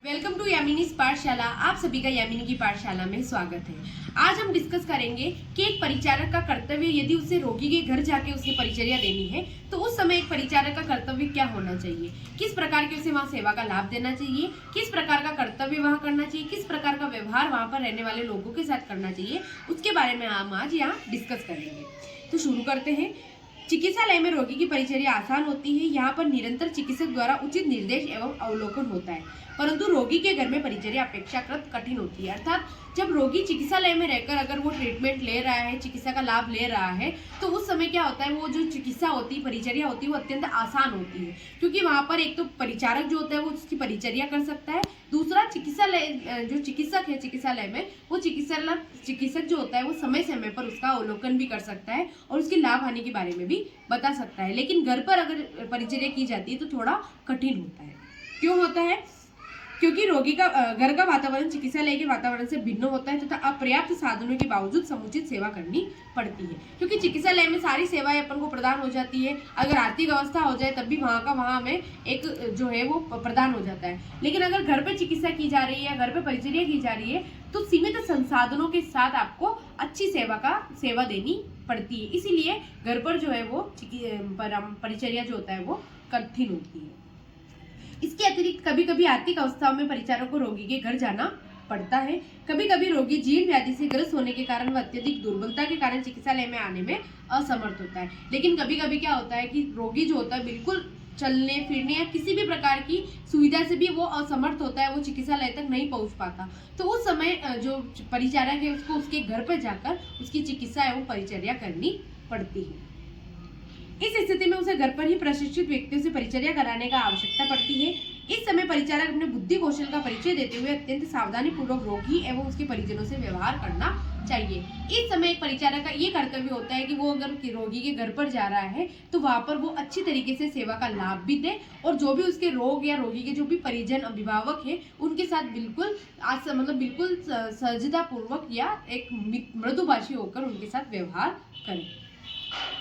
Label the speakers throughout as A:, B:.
A: Welcome to यामिनीज पाठशाला। आप सभी का यामिनी की पाठशाला में स्वागत है। आज हम डिस्कस करेंगे कि एक परिचारक का कर्तव्य यदि उसे रोगी के घर जाके उसे परिचर्या देनी है तो उस समय एक परिचारक का कर्तव्य क्या होना चाहिए, किस प्रकार की उसे वहाँ सेवा का लाभ देना चाहिए, किस प्रकार का कर्तव्य वहाँ करना चाहिए, किस प्रकार का व्यवहार वहाँ पर रहने वाले लोगों के साथ करना चाहिए, उसके बारे में हम आज यहाँ डिस्कस करेंगे। तो शुरू करते हैं। चिकित्सालय में रोगी की परिचर्या आसान होती है। यहाँ पर निरंतर चिकित्सक द्वारा उचित निर्देश एवं अवलोकन होता है, परंतु रोगी के घर में परिचर्या अपेक्षाकृत कठिन होती है। अर्थात जब रोगी चिकित्सालय में रहकर अगर वो ट्रीटमेंट ले रहा है, चिकित्सा का लाभ ले रहा है, तो उस समय क्या होता है, वो जो चिकित्सा होती है, परिचर्या होती है, वो अत्यंत आसान होती है, क्योंकि वहाँ पर एक तो परिचारक जो होता है वो उसकी परिचर्या कर सकता है। दूसरा, चिकित्सालय जो चिकित्सक है चिकित्सालय में, वो चिकित्सक जो होता है वो समय समय पर उसका अवलोकन भी कर सकता है और उसकी लाभ हानि के बारे में भी बता सकता है। लेकिन घर पर अगर परिचर्या की जाती है तो थोड़ा कठिन होता है। क्यों होता है? क्योंकि रोगी का घर का वातावरण चिकित्सालय के वातावरण से भिन्न होता है तथा अपर्याप्त साधनों के बावजूद समुचित सेवा करनी पड़ती है। क्योंकि चिकित्सालय में सारी सेवाएं अपन को प्रदान हो जाती है, अगर आर्थिक अवस्था हो जाए तब भी वहाँ हमें एक जो है वो प्रदान हो जाता है। लेकिन अगर घर पे चिकित्सा की जा रही है, घर पे परिचर्या की जा रही है, तो सीमित संसाधनों के साथ आपको अच्छी सेवा देनी पड़ती है। इसीलिए घर पर जो है वो परिचर्या जो होता है वो कठिन होती है। इसके अतिरिक्त कभी कभी आर्थिक अवस्थाओं में परिचारक को रोगी के घर जाना पड़ता है। कभी कभी रोगी जीर्ण व्याधि से ग्रस्त होने के कारण व अत्यधिक दुर्बलता के कारण चिकित्सालय में आने में असमर्थ होता है। लेकिन कभी कभी क्या होता है कि रोगी जो होता है बिल्कुल चलने फिरने या किसी भी प्रकार की सुविधा से भी वो असमर्थ होता है, वो चिकित्सालय तक नहीं पहुंच पाता। तो उस समय जो परिचारक है उसको उसके घर पर जाकर उसकी चिकित्सा एवं परिचर्या करनी पड़ती है। इस स्थिति में उसे घर पर ही प्रशिक्षित व्यक्तियों से परिचर्या कराने का आवश्यकता पड़ती है। इस समय परिचारक अपने बुद्धि कौशल का परिचय देते हुए अत्यंत सावधानी पूर्वक रोगी एवं उसके परिजनों से व्यवहार करना चाहिए। इस समय एक परिचारक का ये कर्तव्य होता है कि वो अगर रोगी के घर पर जा रहा है तो वहां पर वो अच्छी तरीके से सेवा का लाभ भी दे और जो भी उसके रोग या रोगी के जो भी परिजन अभिभावक है उनके साथ बिल्कुल सहजता पूर्वक या एक मृदुभाषी होकर उनके साथ व्यवहार करें।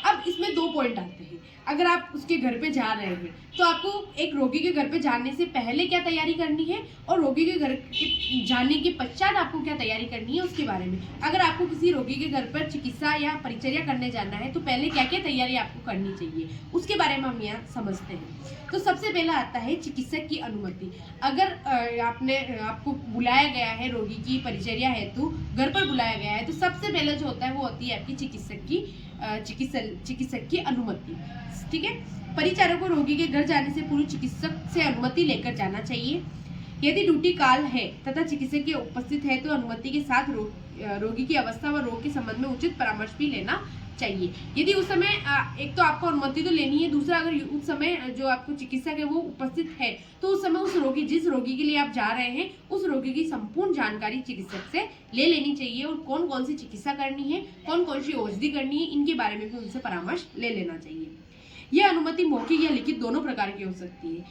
A: अब इसमें दो पॉइंट आते हैं। अगर आप उसके घर पे जा रहे हैं तो आपको एक रोगी के घर पे जाने से पहले क्या तैयारी करनी है और रोगी के घर के जाने के पश्चात आपको क्या तैयारी करनी है उसके बारे में। अगर आपको किसी रोगी के घर पर चिकित्सा या परिचर्या करने जाना है तो पहले क्या क्या तैयारी आपको करनी चाहिए उसके बारे में हम यहाँ समझते हैं। तो सबसे पहला आता है चिकित्सक की अनुमति। अगर आपको बुलाया गया है रोगी की परिचर्या हेतु, घर पर बुलाया गया है, तो सबसे पहले जो होता है वो होती है आपकी चिकित्सक की अनुमति। ठीक है। परिचारक को रोगी के घर जाने से पूर्व चिकित्सक से अनुमति लेकर जाना चाहिए। यदि ड्यूटी काल है तथा चिकित्सक की उपस्थित है तो अनुमति के साथ रोगी की अवस्था व रोग के संबंध में उचित परामर्श भी लेना चाहिए। यदि उस समय एक तो आपको अनुमति तो लेनी है, दूसरा अगर उस समय जो आपको चिकित्सक है वो उपस्थित है तो उस समय जिस रोगी के लिए आप जा रहे हैं उस रोगी की संपूर्ण जानकारी चिकित्सक से ले लेनी चाहिए और कौन कौन सी चिकित्सा करनी है, कौन कौन सी औषधि करनी है, इनके बारे में भी उनसे परामर्श ले लेना चाहिए। यह अनुमति मौखिक या लिखित दोनों प्रकार की हो सकती है।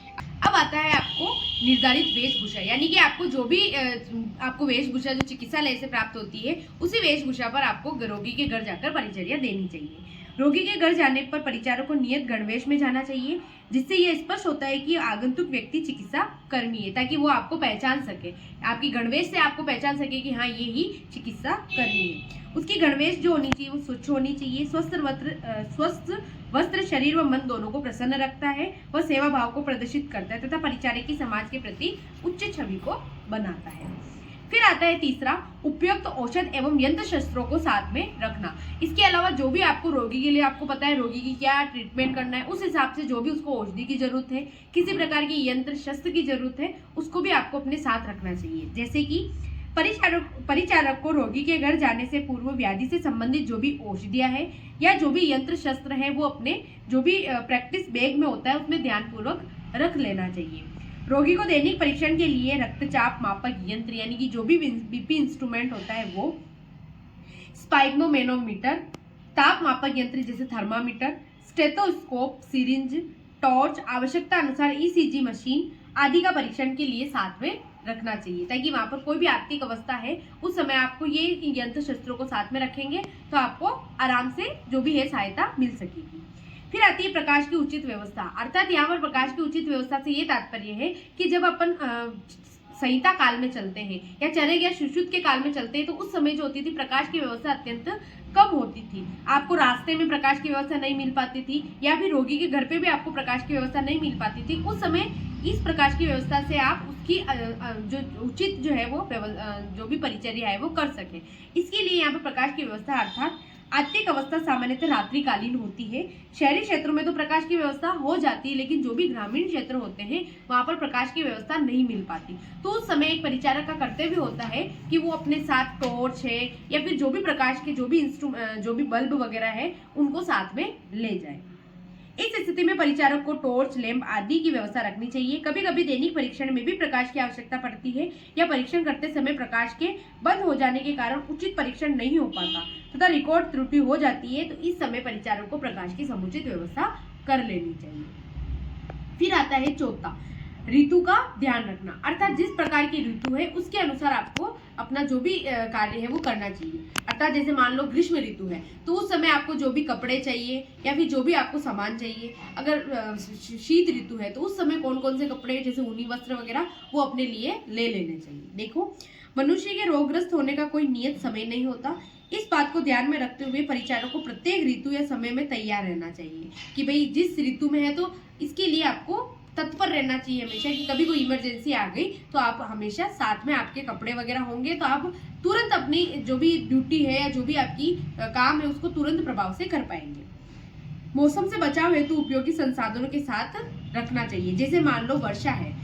A: अब आता है आपको निर्धारित वेशभूषा, यानी कि आपको जो भी आपको वेशभूषा जो चिकित्सालय से प्राप्त होती है उसी वेशभूषा पर आपको रोगी के घर जाकर परिचर्या देनी चाहिए। रोगी के घर जाने पर परिचारक को नियत गणवेश में जाना चाहिए, जिससे यह स्पष्ट होता है कि आगंतुक व्यक्ति चिकित्सा कर्मी है, ताकि वो आपको पहचान सके, आपकी गणवेश से आपको पहचान सके कि हाँ ये ही चिकित्सा कर्मी है। उसकी गणवेश जो होनी चाहिए वो स्वच्छ होनी चाहिए। स्वस्थ वस्त्र शरीर व मन दोनों को प्रसन्न रखता है, वह सेवा भाव को प्रदर्शित करता है तथा परिचारक की समाज के प्रति उच्च छवि को बनाता है। फिर आता है तीसरा, उपयुक्त औषध एवं यंत्र शस्त्रों को साथ में रखना। इसके अलावा जो भी आपको रोगी के लिए आपको पता है रोगी की क्या ट्रीटमेंट करना है, उस हिसाब से जो भी उसको औषधि की जरूरत है, किसी प्रकार की यंत्र शस्त्र की जरूरत है, उसको भी आपको अपने साथ रखना चाहिए। जैसे कि परिचारक को रोगी के घर जाने से पूर्व व्याधि से संबंधित जो भी औषधियां है या जो भी यंत्र शस्त्र है वो अपने जो भी प्रैक्टिस बैग में होता है उसमें ध्यानपूर्वक रख लेना चाहिए। रोगी को दैनिक परीक्षण के लिए रक्तचाप मापक यंत्र यानी कि जो भी बीपी इंस्ट्रूमेंट होता है वो, स्पाइग्मोमेनोमीटर, ताप मापक यंत्र जैसे थर्मामीटर, स्टेथोस्कोप, सिरिंज, टॉर्च, आवश्यकता अनुसार ईसीजी मशीन आदि का परीक्षण के लिए साथ में रखना चाहिए, ताकि वहां पर कोई भी आर्थिक अवस्था है उस समय आपको ये यंत्र शस्त्रों को साथ में रखेंगे तो आपको आराम से जो भी है सहायता मिल सकेगी। फिर आती है प्रकाश की उचित व्यवस्था। अर्थात यहाँ पर प्रकाश की उचित व्यवस्था से ये तात्पर्य है कि जब अपन संहिता काल में चलते हैं या चरक या सुश्रुत के काल में चलते हैं तो उस समय जो होती थी प्रकाश की व्यवस्था अत्यंत कम होती थी। आपको रास्ते में प्रकाश की व्यवस्था नहीं मिल पाती थी या फिर रोगी के घर पे भी आपको प्रकाश की व्यवस्था नहीं मिल पाती थी। उस समय इस प्रकाश की व्यवस्था से आप उसकी जो उचित जो है वो जो भी परिचर्या है वो कर सके। इसके लिए यहाँ पे प्रकाश की व्यवस्था अर्थात आत्तिक अवस्था सामान्यतः रात्रिकालीन होती है। शहरी क्षेत्रों में तो प्रकाश की व्यवस्था हो जाती है, लेकिन जो भी ग्रामीण क्षेत्र होते हैं वहां पर प्रकाश की व्यवस्था नहीं मिल पाती। तो उस समय एक परिचारक का कर्तव्य होता है कि वो अपने साथ टॉर्च है या फिर जो भी प्रकाश के जो भी बल्ब वगैरह है उनको साथ में ले जाए। इस स्थिति में परिचारक को टॉर्च, लैंप आदि की व्यवस्था रखनी चाहिए। कभी कभी दैनिक परीक्षण में भी प्रकाश की आवश्यकता पड़ती है या परीक्षण करते समय प्रकाश के बंद हो जाने के कारण उचित परीक्षण नहीं हो पाता तथा रिकॉर्ड त्रुटि हो जाती है, तो इस समय परिचारक को प्रकाश की समुचित व्यवस्था कर लेनी चाहिए। फिर आता है चौथा, ऋतु का ध्यान रखना, अर्थात जिस प्रकार की ऋतु है उसके अनुसार आपको अपना जो भी कार्य है वो करना चाहिए। अर्थात जैसे मान लो ग्रीष्म ऋतु है तो उस समय आपको जो भी कपड़े चाहिए या फिर जो भी आपको सामान चाहिए। अगर शीत ऋतु है तो उस समय कौन कौन से कपड़े जैसे ऊनी वस्त्र वगैरह वो अपने लिए ले लेने चाहिए। देखो, मनुष्य के रोगग्रस्त होने का कोई नियत समय नहीं होता। इस बात को ध्यान में रखते हुए परिचारक को प्रत्येक ऋतु या समय में तैयार रहना चाहिए कि भाई जिस ऋतु में है तो इसके लिए आपको तत्पर रहना चाहिए हमेशा कि कभी कोई इमरजेंसी आ गई तो आप हमेशा साथ में आपके कपड़े वगैरह होंगे तो आप तुरंत अपनी जो भी ड्यूटी है या जो भी आपकी काम है उसको तुरंत प्रभाव से कर पाएंगे। मौसम से बचाव हेतु उपयोगी संसाधनों के साथ रखना चाहिए। जैसे मान लो वर्षा है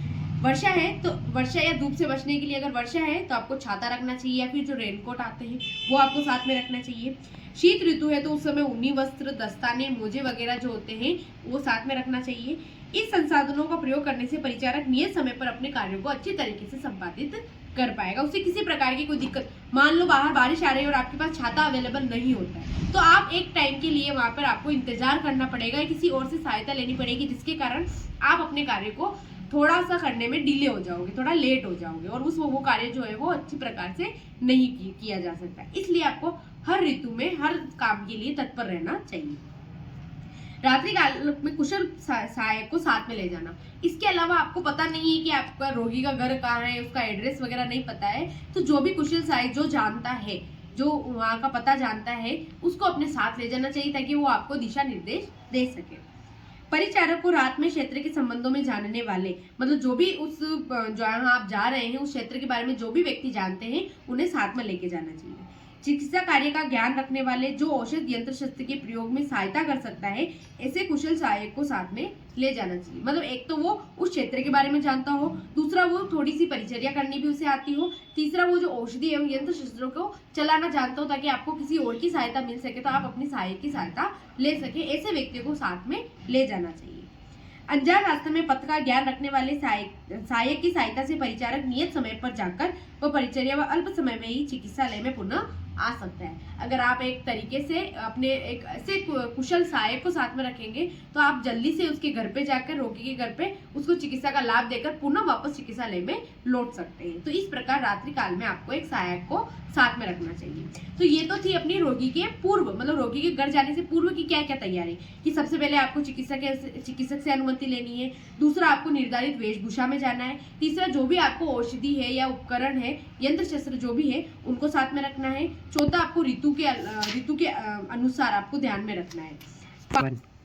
A: तो वर्षा या धूप से बचने के लिए अगर वर्षा है तो आपको छाता रखना चाहिए या फिर जो रेनकोट आते हैं वो आपको साथ में रखना चाहिए। शीत ऋतु है तो उस समय ऊनी वस्त्र, दस्ताने, मोजे वगैरह जो होते हैं वो साथ में रखना चाहिए। इस संसाधनों का प्रयोग करने से परिचारक नियत समय पर अपने कार्यों को अच्छी तरीके से संपादित कर पाएगा। उसे किसी प्रकार की कोई दिक्कत, मान लो बाहर बारिश आ रही है और आपके पास छाता अवेलेबल नहीं होता है तो आप एक टाइम के लिए वहां पर आपको इंतजार करना पड़ेगा, किसी और से सहायता लेनी पड़ेगी, जिसके कारण आप अपने कार्य को थोड़ा सा करने में डिले हो जाओगे, थोड़ा लेट हो जाओगे और वो कार्य जो है वो अच्छी प्रकार से नहीं किया जा सकता। इसलिए आपको हर ऋतु में हर काम के लिए तत्पर रहना चाहिए। रात्रि काल में कुशल सहायक को साथ में ले जाना। इसके अलावा आपको पता नहीं है कि आपका रोगी का घर कहाँ है, उसका एड्रेस वगैरह नहीं पता है, तो जो भी कुशल सहायक जो जानता है, जो वहाँ का पता जानता है, उसको अपने साथ ले जाना चाहिए ताकि वो आपको दिशा निर्देश दे सके। परिचारक को रात में क्षेत्र के संबंधों में जानने वाले, मतलब जो भी उस जहाँ आप जा रहे हैं उस क्षेत्र के बारे में जो भी व्यक्ति जानते हैं उन्हें साथ में लेके जाना चाहिए। चिकित्सा कार्य का ज्ञान रखने वाले, जो औषध यंत्र शस्त्र के प्रयोग में सहायता कर सकता है, ऐसे कुशल सहायक को साथ में ले जाना चाहिए। मतलब एक तो वो उस क्षेत्र के बारे में जानता हो, दूसरा वो थोड़ी सी परिचर्या करनी भी उसे आती हो, तीसरा वो जो औषधि एवं यंत्र शस्त्रों को चलाना जानता हो ताकि आपको किसी और की सहायता मिल सके तो आप अपनी सहायक की सहायता ले सके। ऐसे व्यक्तियों को साथ में ले जाना चाहिए। अनजान रास्ते में पथ का ज्ञान रखने वाले सहायक की सहायता से परिचारक नियत समय पर जाकर वह परिचर्या व अल्प समय में ही चिकित्सालय में पुनः आ सकता है। अगर आप एक तरीके से अपने एक ऐसे कुशल सहायक को साथ में रखेंगे तो आप जल्दी से उसके घर पे जाकर, रोगी के घर पे उसको चिकित्सा का लाभ देकर पुनः वापस चिकित्सालय में लौट सकते हैं। तो इस प्रकार रात्रि काल में आपको एक सहायक को साथ में रखना चाहिए। तो ये तो थी अपनी रोगी के पूर्व, मतलब रोगी के घर जाने से पूर्व की क्या क्या तैयारी, कि सबसे पहले आपको चिकित्सक से अनुमति लेनी है, दूसरा आपको निर्धारित वेशभूषा में जाना है, तीसरा जो भी आपको औषधि है या उपकरण है, यंत्र शस्त्र जो भी है उनको साथ में रखना है, चौथा आपको ऋतु के अनुसार आपको ध्यान में रखना है,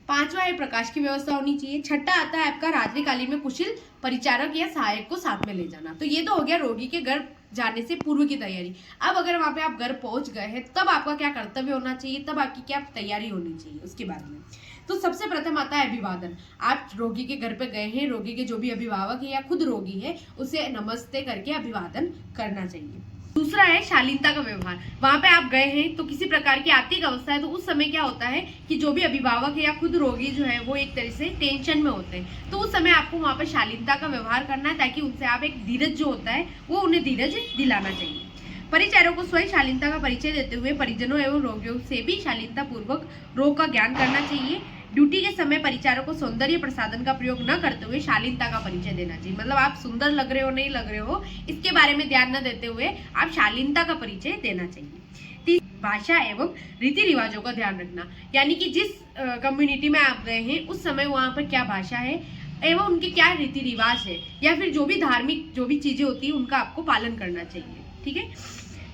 A: पांचवा है प्रकाश की व्यवस्था होनी चाहिए, छठा आता है आपका रात्रिकालीन में कुशल परिचारक या सहायक को साथ में ले जाना। तो ये तो हो गया रोगी के घर जाने से पूर्व की तैयारी। अब अगर वहां पे आप घर पहुंच गए हैं तब आपका क्या कर्तव्य होना चाहिए, तब आपकी क्या तैयारी होनी चाहिए उसके बारे में। तो सबसे प्रथम आता है अभिवादन। आप रोगी के घर पे गए हैं, रोगी के जो भी अभिभावक है या खुद रोगी है उसे नमस्ते करके अभिवादन करना चाहिए। दूसरा है शालीनता का व्यवहार। वहां पे आप गए हैं तो किसी प्रकार की आर्थिक अवस्था है तो उस समय क्या होता है कि जो भी अभिभावक है या खुद रोगी जो है वो एक तरह से टेंशन में होते हैं, तो उस समय आपको वहां पर शालीनता का व्यवहार करना है ताकि उनसे आप एक धीरज जो होता है वो उन्हें धीरज दिलाना चाहिए। परिचारकों को स्वयं शालीनता का परिचय देते हुए परिजनों एवं रोगियों से भी शालीनता पूर्वक रोग का ज्ञान करना चाहिए। ड्यूटी के समय परिचारकों को सौंदर्य प्रसाधन का प्रयोग न करते हुए शालीनता का परिचय देना चाहिए। मतलब आप सुंदर लग रहे हो नहीं लग रहे हो इसके बारे में ध्यान न देते हुए आप शालीनता का परिचय देना चाहिए। भाषा एवं रीति रिवाजों का ध्यान रखना, यानी कि जिस कम्युनिटी में आप गए हैं उस समय वहां पर क्या भाषा है, एवं उनके क्या रीति रिवाज है या फिर जो भी धार्मिक जो भी चीजें होती है उनका आपको पालन करना चाहिए। ठीक है,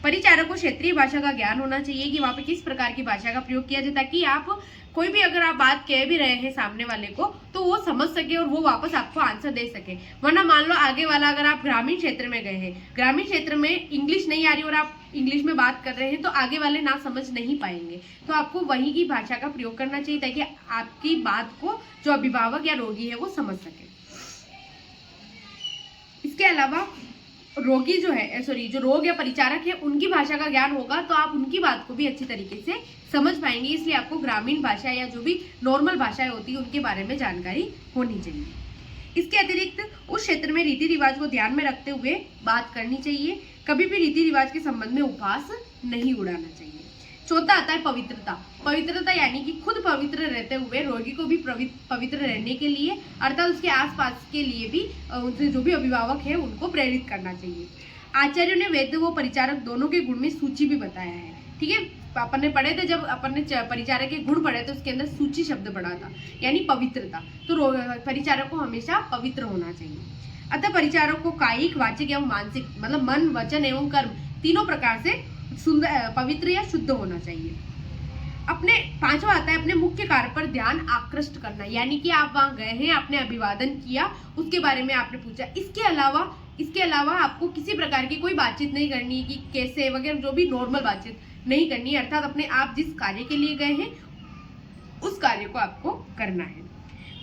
A: परिचारक को क्षेत्रीय भाषा का ज्ञान होना चाहिए कि वहाँ पे किस प्रकार की भाषा का प्रयोग किया जाए, ताकि आप कोई भी अगर आप बात कह भी रहे हैं सामने वाले को तो वो समझ सके और वो वापस आपको आंसर दे सके। वरना मान लो आगे वाला, अगर आप ग्रामीण क्षेत्र में गए हैं, ग्रामीण क्षेत्र में इंग्लिश नहीं आ रही और आप इंग्लिश में बात कर रहे हैं तो आगे वाले ना समझ नहीं पाएंगे। तो आपको वहीं की भाषा का प्रयोग करना चाहिए ताकि आपकी बात को जो अभिभावक या रोगी है वो समझ सके। इसके अलावा रोगी जो है जो रोग या परिचारक है उनकी भाषा का ज्ञान होगा तो आप उनकी बात को भी अच्छी तरीके से समझ पाएंगे। इसलिए आपको ग्रामीण भाषा या जो भी नॉर्मल भाषाएं होती है उनके बारे में जानकारी होनी चाहिए। इसके अतिरिक्त उस क्षेत्र में रीति रिवाज को ध्यान में रखते हुए बात करनी चाहिए। कभी भी रीति रिवाज के संबंध में उपहास नहीं उड़ाना चाहिए। चौथा आता है पवित्रता। पवित्रता यानी कि खुद पवित्र रहते हुए रोगी को भी पवित्र रहने के लिए अर्थात उसके आसपास के लिए भी उनसे जो भी अभिभावक है उनको प्रेरित करना चाहिए। आचार्यों ने वैद्य व परिचारक दोनों के गुण में सूची भी बताया है। ठीक है, अपन ने पढ़े थे, जब अपन ने परिचारक के गुण पढ़े तो उसके अंदर सूची शब्द पढ़ा था यानी पवित्रता। तो परिचारक को हमेशा पवित्र होना चाहिए। अतः परिचारक को कायिक, वाचिक एवं मानसिक मतलब मन, वचन एवं कर्म तीनों प्रकार से सुंदर, पवित्र या शुद्ध होना चाहिए। अपने पांचवा आता है अपने मुख्य कार्य पर ध्यान आकृष्ट करना, यानी कि आप वहां गए हैं, आपने अभिवादन किया, उसके बारे में आपने पूछा। इसके अलावा आपको किसी प्रकार की कोई बातचीत नहीं करनी कि कैसे वगैरह, जो भी नॉर्मल बातचीत नहीं करनी है। अर्थात अपने आप जिस कार्य के लिए गए हैं उस कार्य को आपको करना है।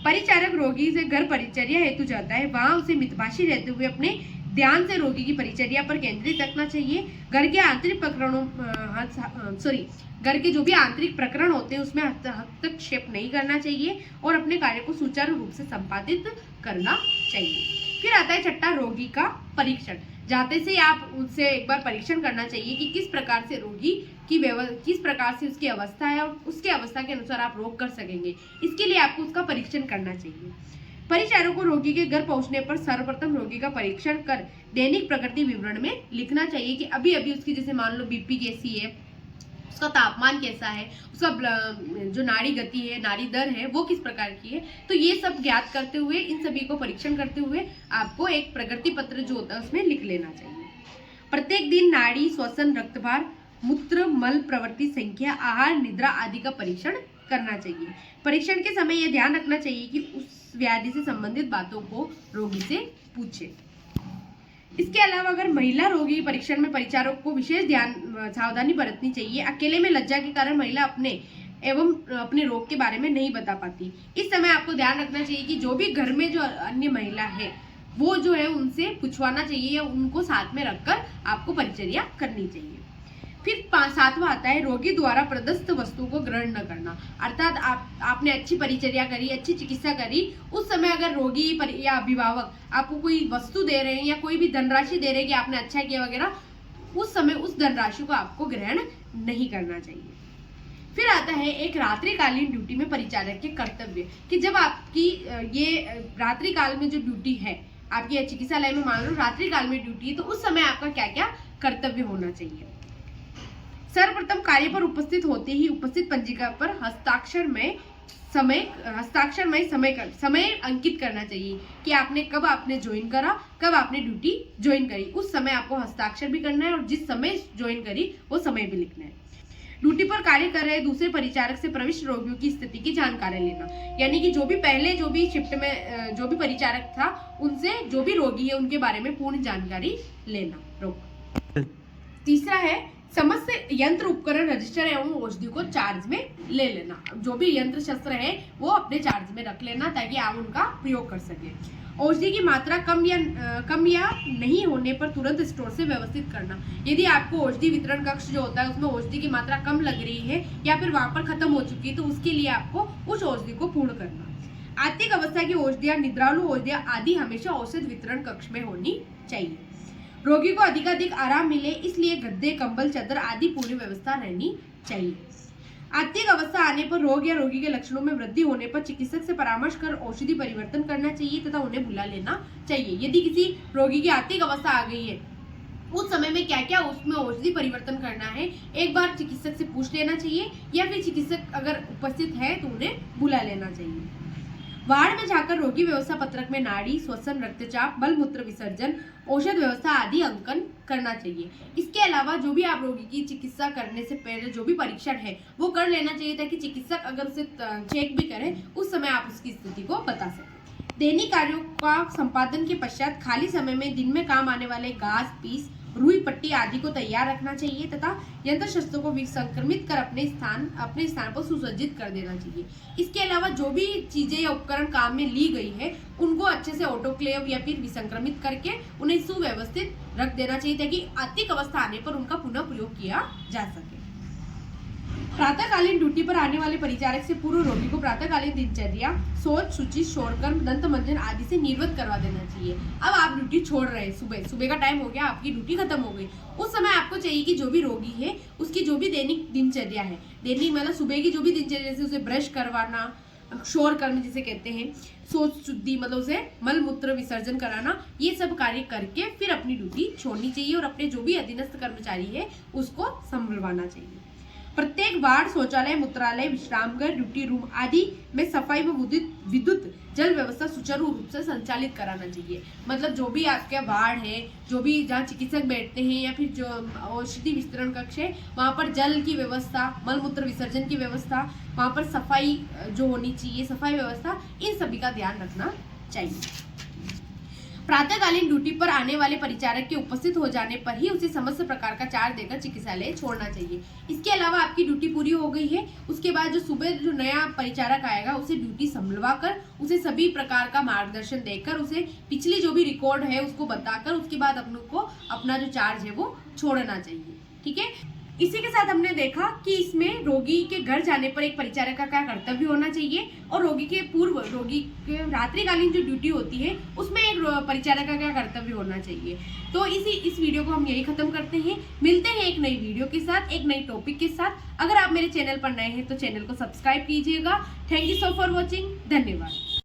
A: परिचारक रोगी से घर परिचर्या हेतु जाता है, वहां उसे मितभाषी रहते हुए अपने ध्यान से रोगी की परिचर्या पर केंद्रित रखना चाहिए। घर के आंतरिक प्रकरणों घर के जो भी आंतरिक प्रकरण होते हैं उसमें हस्तक्षेप नहीं करना चाहिए और अपने कार्य को सुचारू रूप से संपादित करना चाहिए। फिर आता है छठा, रोगी का परीक्षण। जाते से आप उनसे एक बार परीक्षण करना चाहिए कि किस प्रकार से रोगी की किस प्रकार से उसकी अवस्था है और उसके अवस्था के अनुसार आप रोग कर सकेंगे। इसके लिए आपको उसका परीक्षण करना चाहिए। परिचारक को रोगी के घर पहुंचने पर सर्वप्रथम रोगी का परीक्षण कर दैनिक प्रकृति विवरण में लिखना चाहिए कि अभी अभी उसकी, जैसे मान लो बीपी कैसी है, उसका तापमान कैसा है, उसका जो नाड़ी गति है, नाड़ी दर है वो किस प्रकार की है। तो ये सब ज्ञात करते हुए, इन सभी को परीक्षण करते हुए आपको एक प्रगति पत्र जो होता है उसमें लिख लेना चाहिए। प्रत्येक दिन नाड़ी, श्वसन, रक्तभार, मूत्र, मल प्रवृत्ति संख्या, आहार, निद्रा आदि का परीक्षण करना चाहिए। परीक्षण के समय यह ध्यान रखना चाहिए कि उस व्याधि से संबंधित बातों को रोगी से पूछे। इसके अलावा अगर महिला रोगी परीक्षण में परिचारक को विशेष सावधानी बरतनी चाहिए। अकेले में लज्जा के कारण महिला अपने रोग के बारे में नहीं बता पाती। इस समय आपको ध्यान रखना चाहिए कि जो भी घर में जो अन्य महिला है वो जो है उनसे पूछवाना चाहिए या उनको साथ में रखकर आपको परिचर्या करनी चाहिए। फिर सातवां आता है रोगी द्वारा प्रदत्त वस्तु को ग्रहण न करना। अर्थात आपने अच्छी परिचर्या करी, अच्छी चिकित्सा करी, उस समय अगर रोगी या अभिभावक आपको कोई वस्तु दे रहे हैं या कोई भी धनराशि दे रहे हैं कि आपने अच्छा किया वगैरह, उस समय उस धनराशि को आपको ग्रहण नहीं करना चाहिए। फिर आता है एक रात्रिकालीन ड्यूटी में परिचारक के कर्तव्य, कि जब आपकी ये रात्रिकाल में जो ड्यूटी है आपकी चिकित्सालय में, मान लो रात्रिकाल में ड्यूटी है, तो उस समय आपका क्या क्या कर्तव्य होना चाहिए। सर्वप्रथम कार्य पर उपस्थित होते ही उपस्थित पंजिका पर हस्ताक्षर में समय अंकित करना चाहिए कि आपने कब ज्वाइन करा, कब आपने ड्यूटी ज्वाइन करी। उस समय आपको हस्ताक्षर भी करना है और जिस समय ज्वाइन करी वो समय भी लिखना है। ड्यूटी पर कार्य कर रहे दूसरे परिचारक से प्रविष्ट रोगियों की स्थिति की जानकारी लेना, यानी कि जो भी शिफ्ट में जो भी परिचारक था उनसे जो भी रोगी है उनके बारे में पूर्ण जानकारी लेना। तीसरा है समस्त यंत्र उपकरण, रजिस्टर एवं औषधि को चार्ज में ले लेना। जो भी यंत्र शस्त्र है वो अपने चार्ज में रख लेना ताकि आप उनका प्रयोग कर सके। औषधि की मात्रा कम या नहीं होने पर तुरंत स्टोर से व्यवस्थित करना। यदि आपको औषधि वितरण कक्ष जो होता है उसमें औषधि की मात्रा कम लग रही है या फिर वहां पर खत्म हो चुकी है तो उसके लिए आपको उस औषधि को पूर्ण करना। आर्थिक अवस्था की औषधियां, निद्रालु औषधियां आदि हमेशा औषध वितरण कक्ष में होनी चाहिए। रोगी को अधिकाधिक आराम मिले इसलिए गद्दे, कंबल, चादर आदि पूरी व्यवस्था रहनी चाहिए। आर्थिक अवस्था आने पर रोग या रोगी के लक्षणों में वृद्धि होने पर चिकित्सक से परामर्श कर औषधि परिवर्तन करना चाहिए तथा उन्हें बुला लेना चाहिए। यदि किसी रोगी की आर्थिक अवस्था आ गई है उस समय में क्या क्या उसमें औषधि परिवर्तन करना है एक बार चिकित्सक से पूछ लेना चाहिए या फिर चिकित्सक अगर उपस्थित है तो उन्हें बुला लेना चाहिए। वार्ड में जाकर रोगी व्यवस्था पत्रक में नाड़ी, श्वसन, रक्तचाप, मल मूत्र विसर्जन, औषध व्यवस्था आदि अंकन करना चाहिए। इसके अलावा जो भी आप रोगी की चिकित्सा करने से पहले जो भी परीक्षण है वो कर लेना चाहिए, ताकि चिकित्सक अगर उसे चेक भी करे उस समय आप उसकी स्थिति को बता सकें। दैनिक कार्यों का संपादन के पश्चात खाली समय में दिन में काम आने वाले घास, पीस, रुई, पट्टी आदि को तैयार रखना चाहिए तथा यंत्र शस्त्रों को विसंक्रमित कर अपने स्थान पर सुसज्जित कर देना चाहिए। इसके अलावा जो भी चीजें या उपकरण काम में ली गई है उनको अच्छे से ऑटोक्लेव या फिर विसंक्रमित करके उन्हें सुव्यवस्थित रख देना चाहिए, ताकि आर्थिक अवस्था आने पर उनका पुनः प्रयोग किया जा सके। प्रातःकालीन ड्यूटी पर आने वाले परिचारक से पूर्व रोगी को प्रातःकालीन दिनचर्या, शौच, शुचि, शोरकर्म, दंत मंजन आदि से निर्वत करवा देना चाहिए। अब आप ड्यूटी छोड़ रहे हैं, सुबह का टाइम हो गया, आपकी ड्यूटी खत्म हो गई, उस समय आपको चाहिए कि जो भी रोगी है उसकी जो भी दैनिक दिनचर्या है, दैनिक मतलब सुबह की जो भी दिनचर्या, जैसे उसे ब्रश करवाना, शोर कर्म जिसे कहते हैं, शौच शुद्धि मतलब उसे मल मूत्र विसर्जन कराना, ये सब कार्य करके फिर अपनी ड्यूटी छोड़नी चाहिए और अपने जो भी अधीनस्थ कर्मचारी है उसको संभलवाना चाहिए। प्रत्येक वार्ड, शौचालय, मूत्रालय, विश्रामगृह, ड्यूटी रूम आदि में सफाई व विद्युत जल व्यवस्था सुचारू रूप से संचालित कराना चाहिए। मतलब जो भी आपके वार्ड है, जो भी जहाँ चिकित्सक बैठते हैं या फिर जो औषधि वितरण कक्ष है, वहाँ पर जल की व्यवस्था, मल मूत्र विसर्जन की व्यवस्था, वहाँ पर सफाई जो होनी चाहिए, सफाई व्यवस्था, इन सभी का ध्यान रखना चाहिए। प्रातःकालीन ड्यूटी पर आने वाले परिचारक के उपस्थित हो जाने पर ही उसे समस्त प्रकार का चार्ज देकर चिकित्सालय छोड़ना चाहिए। इसके अलावा आपकी ड्यूटी पूरी हो गई है, उसके बाद जो सुबह जो नया परिचारक आएगा उसे ड्यूटी संभलवा कर उसे सभी प्रकार का मार्गदर्शन देकर उसे पिछली जो भी रिकॉर्ड है उसको बताकर उसके बाद अपना जो चार्ज है वो छोड़ना चाहिए। ठीक है, इसी के साथ हमने देखा कि इसमें रोगी के घर जाने पर एक परिचारक का क्या कर्तव्य होना चाहिए और रोगी के पूर्व, रोगी के रात्रिकालीन जो ड्यूटी होती है उसमें एक परिचारक का क्या कर्तव्य होना चाहिए। तो इस वीडियो को हम यही खत्म करते हैं। मिलते हैं एक नई वीडियो के साथ, एक नई टॉपिक के साथ। अगर आप मेरे चैनल पर नए हैं तो चैनल को सब्सक्राइब कीजिएगा। Thank you so for watching. धन्यवाद।